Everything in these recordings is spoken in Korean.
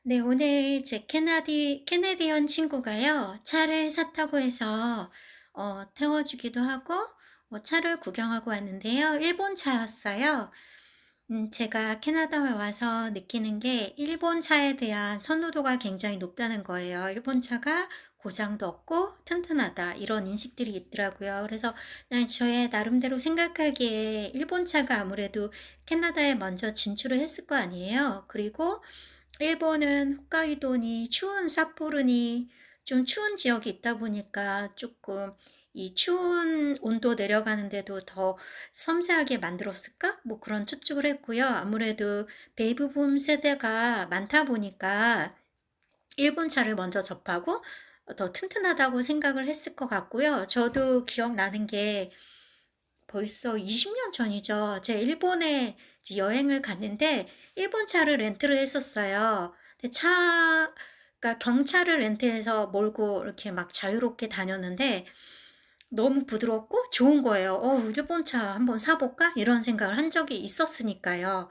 네, 오늘 제 캐네디언 친구가요, 차를 샀다고 해서, 태워주기도 하고, 차를 구경하고 왔는데요. 일본 차였어요. 제가 캐나다에 와서 느끼는 게 일본 차에 대한 선호도가 굉장히 높다는 거예요. 일본 차가 고장도 없고 튼튼하다 이런 인식들이 있더라고요. 그래서 그냥 저의 나름대로 생각하기에 일본 차가 아무래도 캐나다에 먼저 진출을 했을 거 아니에요. 그리고 일본은 홋카이도니 추운 삿포로니 좀 추운 지역이 있다 보니까 조금 이 추운 온도 내려가는데도 더 섬세하게 만들었을까? 뭐 그런 추측을 했고요. 아무래도 베이비붐 세대가 많다 보니까 일본 차를 먼저 접하고 더 튼튼하다고 생각을 했을 것 같고요. 저도 기억나는 게 벌써 20년 전이죠. 제 일본에 이제 여행을 갔는데 일본 차를 렌트를 했었어요. 근데 그러니까 경차를 렌트해서 몰고 이렇게 막 자유롭게 다녔는데 너무 부드럽고 좋은 거예요. 일본 차 한번 사볼까? 이런 생각을 한 적이 있었으니까요.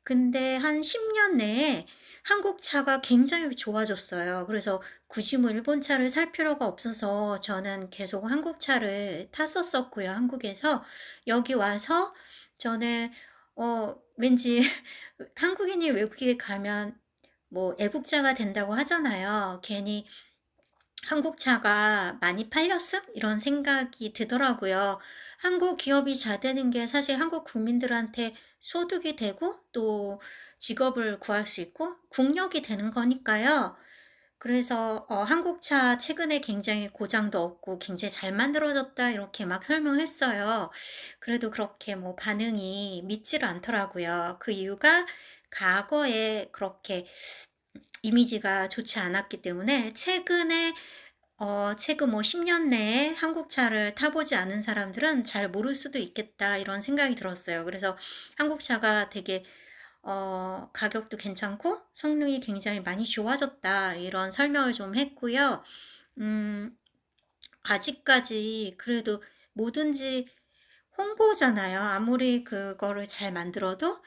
근데 한 10년 내에 한국 차가 굉장히 좋아졌어요. 그래서 굳이 뭐 일본 차를 살 필요가 없어서 저는 계속 한국 차를 탔었었고요. 한국에서 여기 와서 저는 왠지 한국인이 외국에 가면 뭐 애국자가 된다고 하잖아요. 괜히 한국 차가 많이 팔렸음? 이런 생각이 드더라고요. 한국 기업이 잘 되는 게 사실 한국 국민들한테 소득이 되고 또 직업을 구할 수 있고 국력이 되는 거니까요. 그래서 한국차 최근에 굉장히 고장도 없고 굉장히 잘 만들어졌다 이렇게 막 설명했어요. 그래도 그렇게 뭐 반응이 믿지를 않더라고요. 그 이유가 과거에 그렇게 이미지가 좋지 않았기 때문에 최근 뭐 10년 내에 한국차를 타보지 않은 사람들은 잘 모를 수도 있겠다 이런 생각이 들었어요. 그래서 한국차가 되게 가격도 괜찮고 성능이 굉장히 많이 좋아졌다 이런 설명을 좀 했고요. 음, 아직까지 그래도 뭐든지 홍보잖아요. 아무리 그거를 잘 만들어도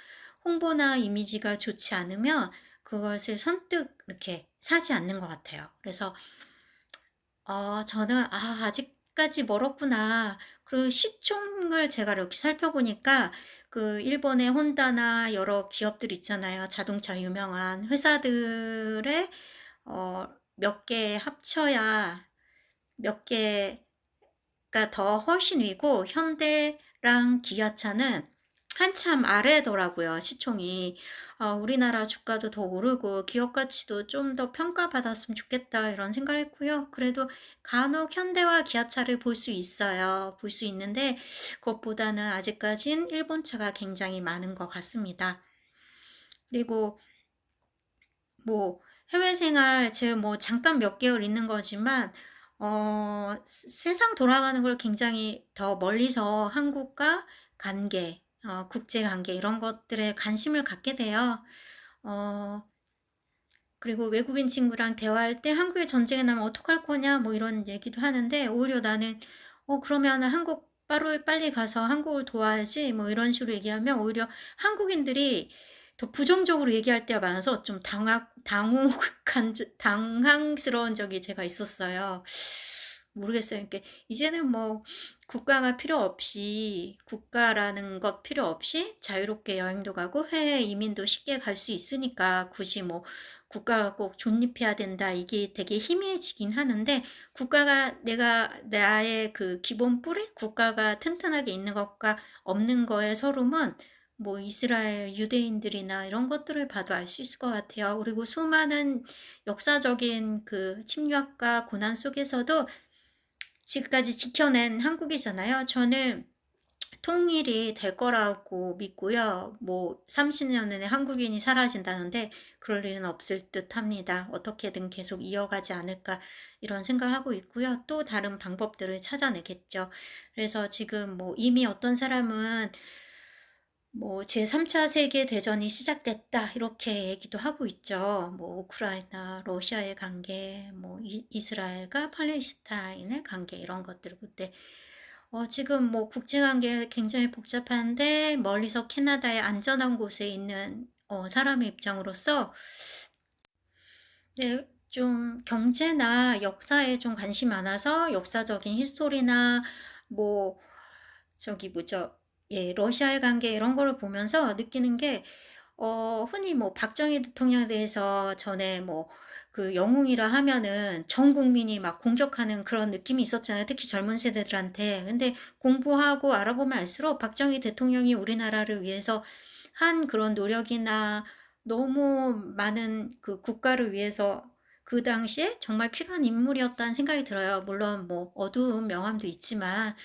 홍보나 이미지가 좋지 않으면 그것을 선뜻 이렇게 사지 않는 것 같아요. 그래서 저는 아직까지 멀었구나. 그리고 시총을 제가 이렇게 살펴보니까 그 일본의 혼다나 여러 기업들 있잖아요. 자동차 유명한 회사들의 몇 개 합쳐야 몇 개가 더 훨씬 위고 현대랑 기아차는 한참 아래더라고요, 시총이. 우리나라 주가도 더 오르고 기업 가치도 좀 더 평가받았으면 좋겠다 이런 생각을 했고요. 그래도 간혹 현대와 기아차를 볼 수 있어요. 볼 수 있는데 그것보다는 아직까진 일본 차가 굉장히 많은 것 같습니다. 그리고 뭐 해외 생활 제가 뭐 잠깐 몇 개월 있는 거지만 세상 돌아가는 걸 굉장히 더 멀리서 한국과 관계, 국제 관계 이런 것들에 관심을 갖게 돼요. 어, 그리고 외국인 친구랑 대화할 때 한국에 전쟁이 나면 어떡할 거냐 뭐 이런 얘기도 하는데 오히려 나는 그러면 한국 빨리 가서 한국을 도와야지 뭐 이런 식으로 얘기하면 오히려 한국인들이 더 부정적으로 얘기할 때가 많아서 좀 당황스러운 적이 제가 있었어요. 모르겠어요. 그러니까 이제는 뭐 국가라는 것 필요 없이 자유롭게 여행도 가고 해외 이민도 쉽게 갈 수 있으니까 굳이 뭐 국가가 꼭 존립해야 된다. 이게 되게 희미해지긴 하는데 나의 그 기본 뿌리 국가가 튼튼하게 있는 것과 없는 거의 서름은 뭐 이스라엘 유대인들이나 이런 것들을 봐도 알 수 있을 것 같아요. 그리고 수많은 역사적인 그 침략과 고난 속에서도 지금까지 지켜낸 한국이잖아요. 저는 통일이 될 거라고 믿고요. 뭐 30년 내내 한국인이 사라진다는데 그럴 일은 없을 듯 합니다. 어떻게든 계속 이어가지 않을까 이런 생각을 하고 있고요. 또 다른 방법들을 찾아내겠죠. 그래서 지금 뭐 이미 어떤 사람은 뭐 제3차 세계대전이 시작됐다 이렇게 얘기도 하고 있죠. 뭐 우크라이나, 러시아의 관계, 뭐 이스라엘과 팔레스타인의 관계 이런 것들을 볼때 지금 뭐 국제관계 굉장히 복잡한데 멀리서 캐나다의 안전한 곳에 있는 사람의 입장으로서 네. 좀 경제나 역사에 좀 관심이 많아서 역사적인 히스토리나 뭐 저기 뭐죠? 예, 러시아의 관계 이런 거를 보면서 느끼는 게 흔히 뭐 박정희 대통령에 대해서 전에 뭐 그 영웅이라 하면은 전 국민이 막 공격하는 그런 느낌이 있었잖아요, 특히 젊은 세대들한테. 근데 공부하고 알아보면 알수록 박정희 대통령이 우리나라를 위해서 한 그런 노력이나 너무 많은 그 국가를 위해서 그 당시에 정말 필요한 인물이었다는 생각이 들어요. 물론 뭐 어두운 명함도 있지만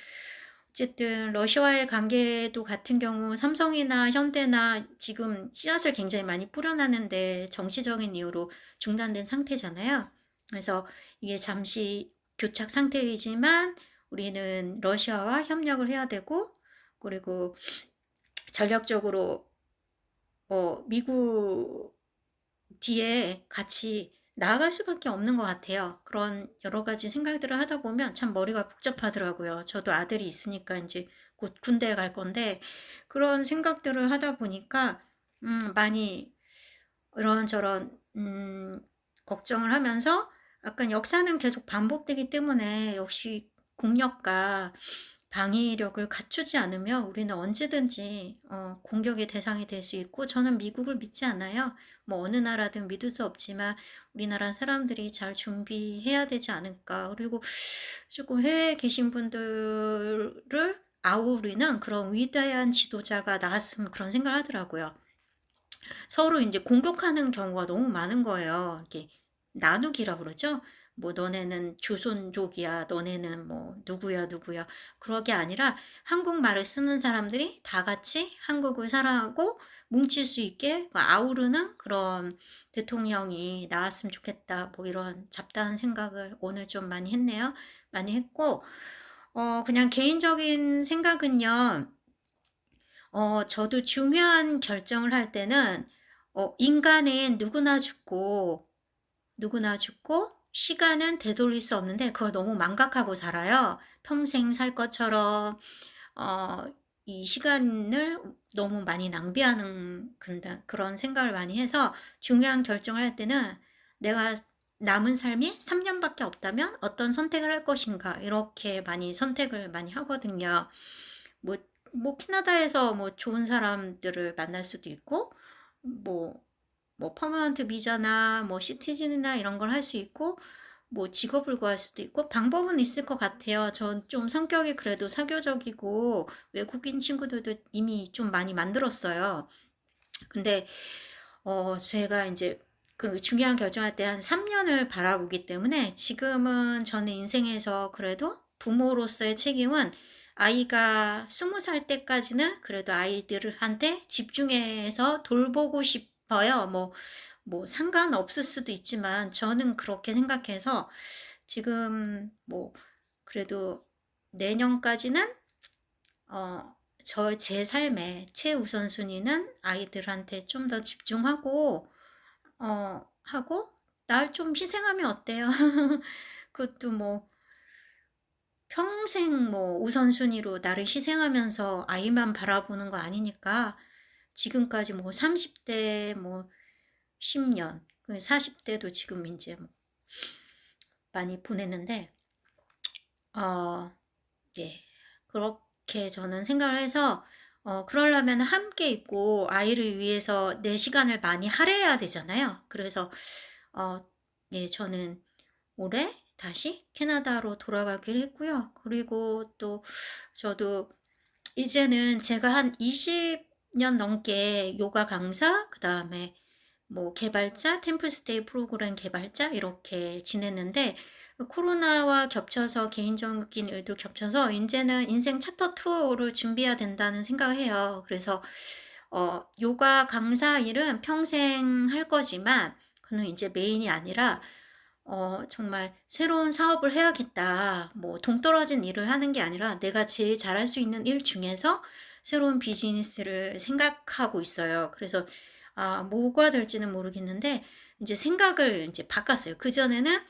어쨌든 러시아와의 관계도 같은 경우 삼성이나 현대나 지금 씨앗을 굉장히 많이 뿌려놨는데 정치적인 이유로 중단된 상태잖아요. 그래서 이게 잠시 교착 상태이지만 우리는 러시아와 협력을 해야 되고, 그리고 전략적으로 미국 뒤에 같이 나아갈 수밖에 없는 것 같아요. 그런 여러 가지 생각들을 하다 보면 참 머리가 복잡하더라고요. 저도 아들이 있으니까 이제 곧 군대에 갈 건데 그런 생각들을 하다 보니까 많이 이런저런 걱정을 하면서 약간 역사는 계속 반복되기 때문에 역시 국력과 방위력을 갖추지 않으면 우리는 언제든지 공격의 대상이 될 수 있고, 저는 미국을 믿지 않아요. 뭐 어느 나라든 믿을 수 없지만 우리나라 사람들이 잘 준비해야 되지 않을까. 그리고 조금 해외에 계신 분들을 아우르는 그런 위대한 지도자가 나왔으면 그런 생각을 하더라고요. 서로 이제 공격하는 경우가 너무 많은 거예요. 이렇게 나누기라고 그러죠. 뭐 너네는 조선족이야, 너네는 뭐 누구야, 누구야. 그런 게 아니라 한국말을 쓰는 사람들이 다 같이 한국을 사랑하고 뭉칠 수 있게 아우르는 그런 대통령이 나왔으면 좋겠다. 뭐 이런 잡다한 생각을 오늘 좀 많이 했네요. 많이 했고, 그냥 개인적인 생각은요. 저도 중요한 결정을 할 때는 인간은 누구나 죽고 시간은 되돌릴 수 없는데 그걸 너무 망각하고 살아요. 평생 살 것처럼 어 이 시간을 너무 많이 낭비하는 그런 생각을 많이 해서 중요한 결정을 할 때는 '내가 남은 삶이 3 년밖에 없다면 어떤 선택을 할 것인가.' 이렇게 많이 선택을 많이 하거든요. 뭐 캐나다에서 뭐 좋은 사람들을 만날 수도 있고 뭐 퍼머넌트 비자나 뭐 시티즌이나 이런 걸 할 수 있고 뭐 직업을 구할 수도 있고 방법은 있을 것 같아요. 전 좀 성격이 그래도 사교적이고 외국인 친구들도 이미 좀 많이 만들었어요. 근데 제가 이제 그 중요한 결정할 때 한 3 년을 바라보기 때문에 지금은 저는 인생에서 그래도 부모로서의 책임은 아이가 20살 때까지는 그래도 아이들한테 집중해서 돌보고 싶어요. 상관없을 수도 있지만 저는 그렇게 생각해서 지금 그래도 내년까지는 제 삶의 최우선순위는 아이들한테 좀 더 집중하고 하고 날 좀 희생하면 어때요? 그것도 뭐 평생 뭐 우선순위로 나를 희생하면서 아이만 바라보는 거 아니니까 지금까지 뭐 30대 뭐 10 년, 40 대도 지금 이제 뭐 많이 보냈는데 어 예. 그렇게 저는 생각을 해서 그러려면 함께 있고 아이를 위해서 내 시간을 많이 할애해야 되잖아요. 그래서 어 예, 저는 올해 다시 캐나다로 돌아가기로 했고요. 그리고 또 저도 이제는 제가 한 20년 넘게 요가 강사, 그다음에 뭐 개발자, 템플스테이 프로그램 개발자 이렇게 지냈는데 코로나와 겹쳐서 개인적인 일도 겹쳐서 이제는 인생 챕터 2를 준비해야 된다는 생각을 해요. 그래서 요가 강사 일은 평생 할 거지만 그는 이제 메인이 아니라 정말 '새로운 사업을 해야겠다.' 뭐 동떨어진 일을 하는 게 아니라 내가 제일 잘할 수 있는 일 중에서 새로운 비즈니스를 생각하고 있어요. 그래서 뭐가 될지는 모르겠는데 이제 생각을 이제 바꿨어요. 그전에는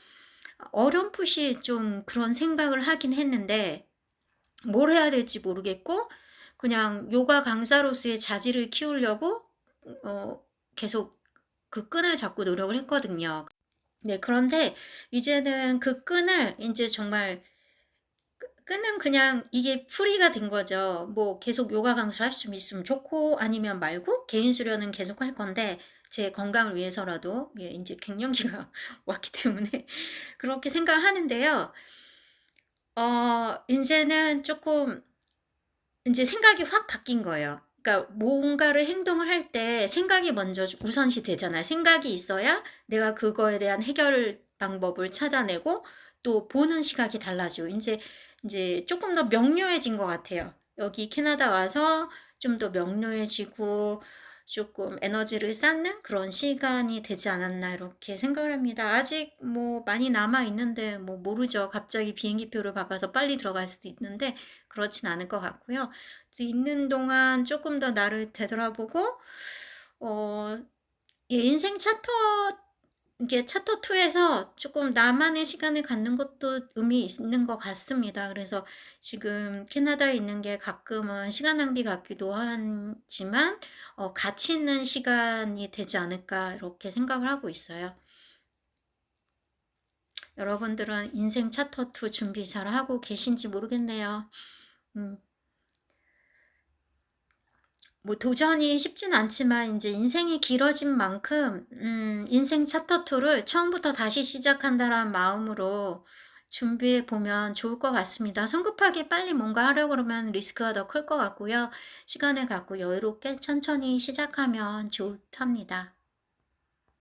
어렴풋이 좀 그런 생각을 하긴 했는데 뭘 해야 될지 모르겠고 그냥 요가 강사로서의 자질을 키우려고 어 계속 그 끈을 잡고 노력을 했거든요. 네, 그런데 이제는 그 끈을 인제 정말 끈은 그냥 이게 풀이가 된 거죠. 뭐 계속 요가 강사를 할 수 있으면 좋고 아니면 말고 개인 수련은 계속 할 건데 제 건강을 위해서라도 예 인제 갱년기가 왔기 때문에 그렇게 생각을 하는데요. 인제는 쪼끔 인제 생각이 확 바뀐 거예요. 그러니까 뭔가를 행동을 할 때 생각이 먼저 우선시 되잖아요. 생각이 있어야 내가 그거에 대한 해결 방법을 찾아내고 또 보는 시각이 달라지고 인제 쪼끔 더 명료해진 것 같아요. 여기 캐나다 와서 좀 더 명료해지고 쪼끔 에너지를 쌓는 그런 시간이 되지 않았나 이렇게 생각을 합니다. 아직 뭐 많이 남아 있는데 뭐 모르죠. 갑자기 비행기표를 바꿔서 빨리 들어갈 수도 있는데 그렇진 않을 것 같고요. 그래서 있는 동안 쪼끔 더 나를 되돌아보고 어 예 인생 챕터 이게 챕터 2 에서 쪼끔 나만의 시간을 갖는 것도 의미 있는 것 같습니다. 그래서 지금 캐나다에 있는 게 가끔은 시간 낭비 같기도 하지만 '가치 있는 시간이 되지 않을까.' 이렇게 생각을 하고 있어요. 여러분들은 인생 챕터 2 준비 잘하고 계신지 모르겠네요. 음. 뭐 도전이 쉽진 않지만 인제 인생이 길어진 만큼 인생 챕터 2를 처음부터 다시 시작한다라는 마음으로 준비해 보면 좋을 것 같습니다. 성급하게 빨리 뭔가 하려고 그러면 리스크가 더 클 것 같고요. 시간을 갖고 여유롭게 천천히 시작하면 좋답니다.